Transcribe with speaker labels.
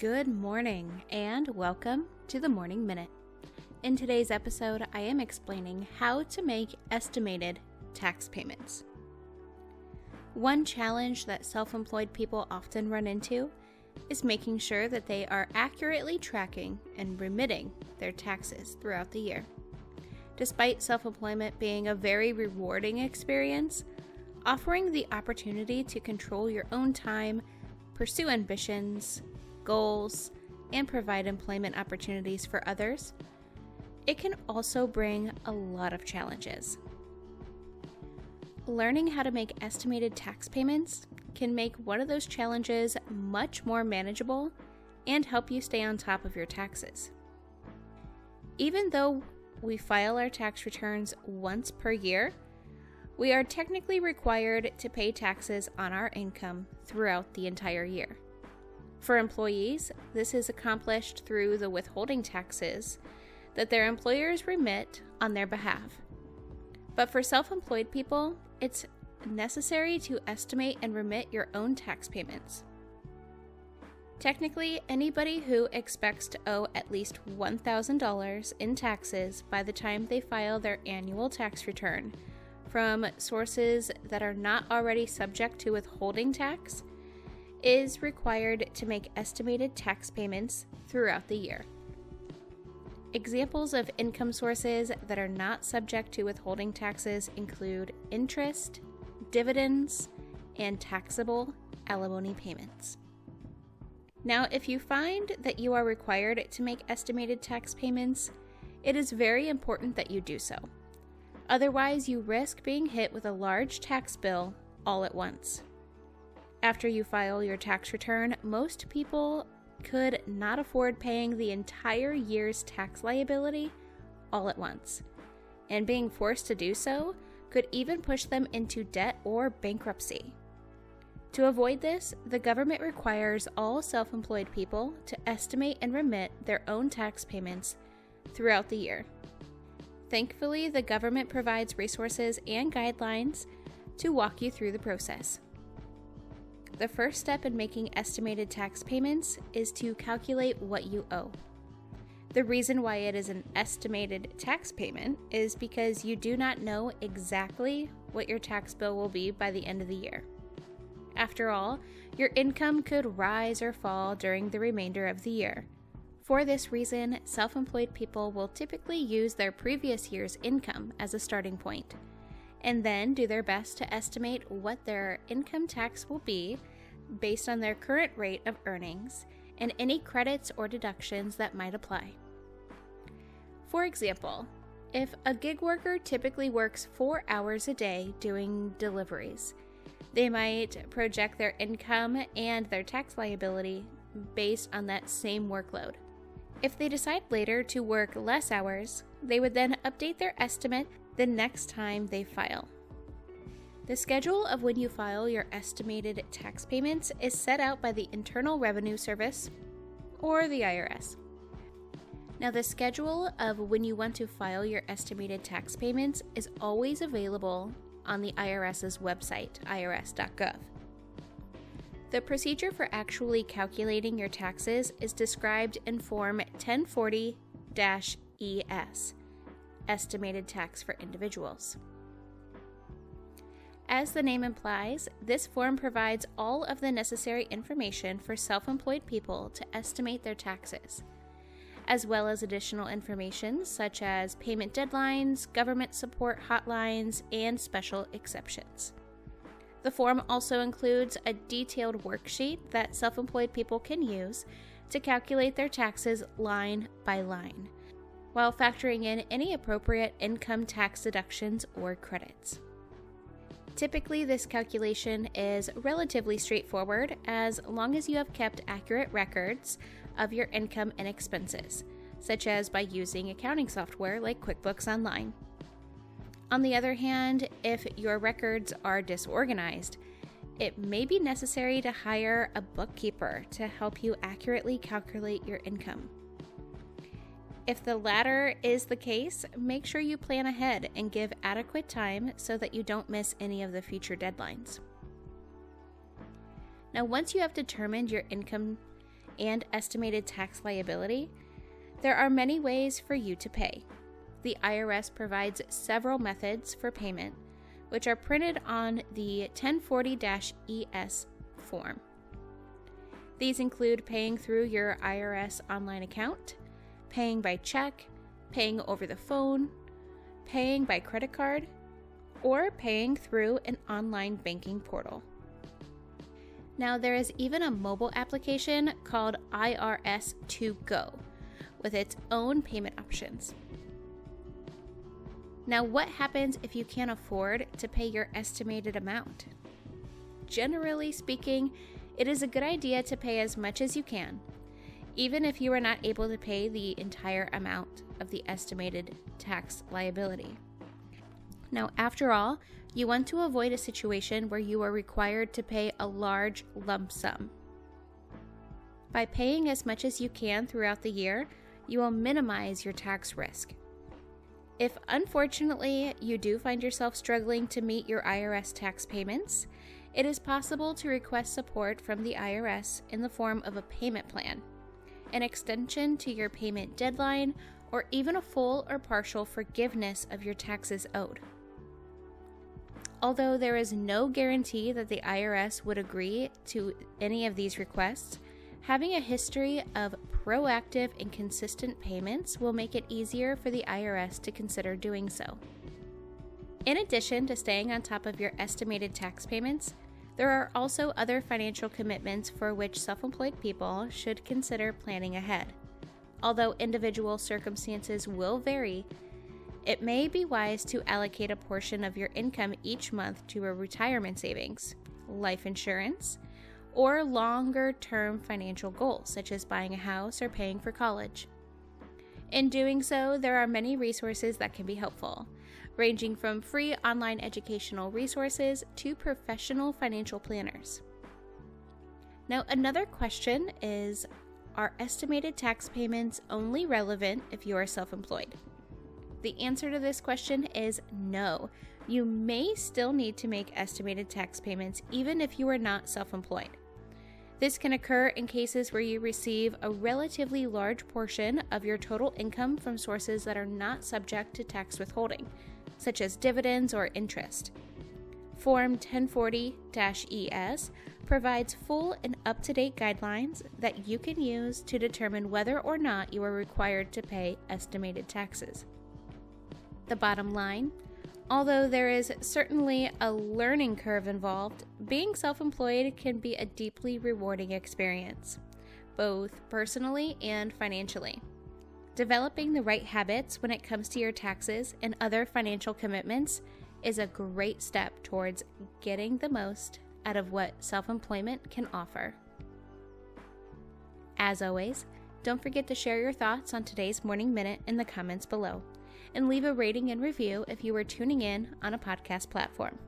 Speaker 1: Good morning and welcome to the Morning Minute. In today's episode, I am explaining how to make estimated tax payments. One challenge that self-employed people often run into is making sure that they are accurately tracking and remitting their taxes throughout the year. Despite self-employment being a very rewarding experience, offering the opportunity to control your own time, pursue ambitions, goals, and provide employment opportunities for others, it can also bring a lot of challenges. Learning how to make estimated tax payments can make one of those challenges much more manageable and help you stay on top of your taxes. Even though we file our tax returns once per year, we are technically required to pay taxes on our income throughout the entire year. For employees, this is accomplished through the withholding taxes that their employers remit on their behalf. But for self-employed people, it's necessary to estimate and remit your own tax payments. Technically, anybody who expects to owe at least $1,000 in taxes by the time they file their annual tax return from sources that are not already subject to withholding tax is required to make estimated tax payments throughout the year. Examples of income sources that are not subject to withholding taxes include interest, dividends, and taxable alimony payments. Now, if you find that you are required to make estimated tax payments, it is very important that you do so. Otherwise, you risk being hit with a large tax bill all at once. After you file your tax return, most people could not afford paying the entire year's tax liability all at once, and being forced to do so could even push them into debt or bankruptcy. To avoid this, the government requires all self-employed people to estimate and remit their own tax payments throughout the year. Thankfully, the government provides resources and guidelines to walk you through the process. The first step in making estimated tax payments is to calculate what you owe. The reason why it is an estimated tax payment is because you do not know exactly what your tax bill will be by the end of the year. After all, your income could rise or fall during the remainder of the year. For this reason, self-employed people will typically use their previous year's income as a starting point, and then do their best to estimate what their income tax will be based on their current rate of earnings and any credits or deductions that might apply. For example, if a gig worker typically works 4 hours a day doing deliveries, they might project their income and their tax liability based on that same workload. If they decide later to work less hours, they would then update their estimate the next time they file. The schedule of when you file your estimated tax payments is set out by the Internal Revenue Service, or the IRS. Now, the schedule of when you want to file your estimated tax payments is always available on the IRS's website, irs.gov. The procedure for actually calculating your taxes is described in Form 1040-ES, Estimated Tax for Individuals. As the name implies, this form provides all of the necessary information for self-employed people to estimate their taxes, as well as additional information such as payment deadlines, government support hotlines, and special exceptions. The form also includes a detailed worksheet that self-employed people can use to calculate their taxes line by line, while factoring in any appropriate income tax deductions or credits. Typically, this calculation is relatively straightforward as long as you have kept accurate records of your income and expenses, such as by using accounting software like QuickBooks Online. On the other hand, if your records are disorganized, it may be necessary to hire a bookkeeper to help you accurately calculate your income. If the latter is the case, make sure you plan ahead and give adequate time so that you don't miss any of the future deadlines. Now, once you have determined your income and estimated tax liability, there are many ways for you to pay. The IRS provides several methods for payment, which are printed on the 1040-ES form. These include paying through your IRS online account, paying by check, paying over the phone, paying by credit card, or paying through an online banking portal. Now, there is even a mobile application called IRS To Go with its own payment options. Now, what happens if you can't afford to pay your estimated amount? Generally speaking, it is a good idea to pay as much as you can, even if you are not able to pay the entire amount of the estimated tax liability. Now, after all, you want to avoid a situation where you are required to pay a large lump sum. By paying as much as you can throughout the year, you will minimize your tax risk. If unfortunately you do find yourself struggling to meet your IRS tax payments, it is possible to request support from the IRS in the form of a payment plan, an extension to your payment deadline, or even a full or partial forgiveness of your taxes owed. Although there is no guarantee that the IRS would agree to any of these requests, having a history of proactive and consistent payments will make it easier for the IRS to consider doing so. In addition to staying on top of your estimated tax payments, there are also other financial commitments for which self-employed people should consider planning ahead. Although individual circumstances will vary, it may be wise to allocate a portion of your income each month to a retirement savings, life insurance, or longer-term financial goals, such as buying a house or paying for college. In doing so, there are many resources that can be helpful, ranging from free online educational resources to professional financial planners. Now, another question is, are estimated tax payments only relevant if you are self-employed? The answer to this question is no. You may still need to make estimated tax payments even if you are not self-employed. This can occur in cases where you receive a relatively large portion of your total income from sources that are not subject to tax withholding, such as dividends or interest. Form 1040-ES provides full and up-to-date guidelines that you can use to determine whether or not you are required to pay estimated taxes. The bottom line, although there is certainly a learning curve involved, being self-employed can be a deeply rewarding experience, both personally and financially. Developing the right habits when it comes to your taxes and other financial commitments is a great step towards getting the most out of what self-employment can offer. As always, don't forget to share your thoughts on today's Morning Minute in the comments below, and leave a rating and review if you are tuning in on a podcast platform.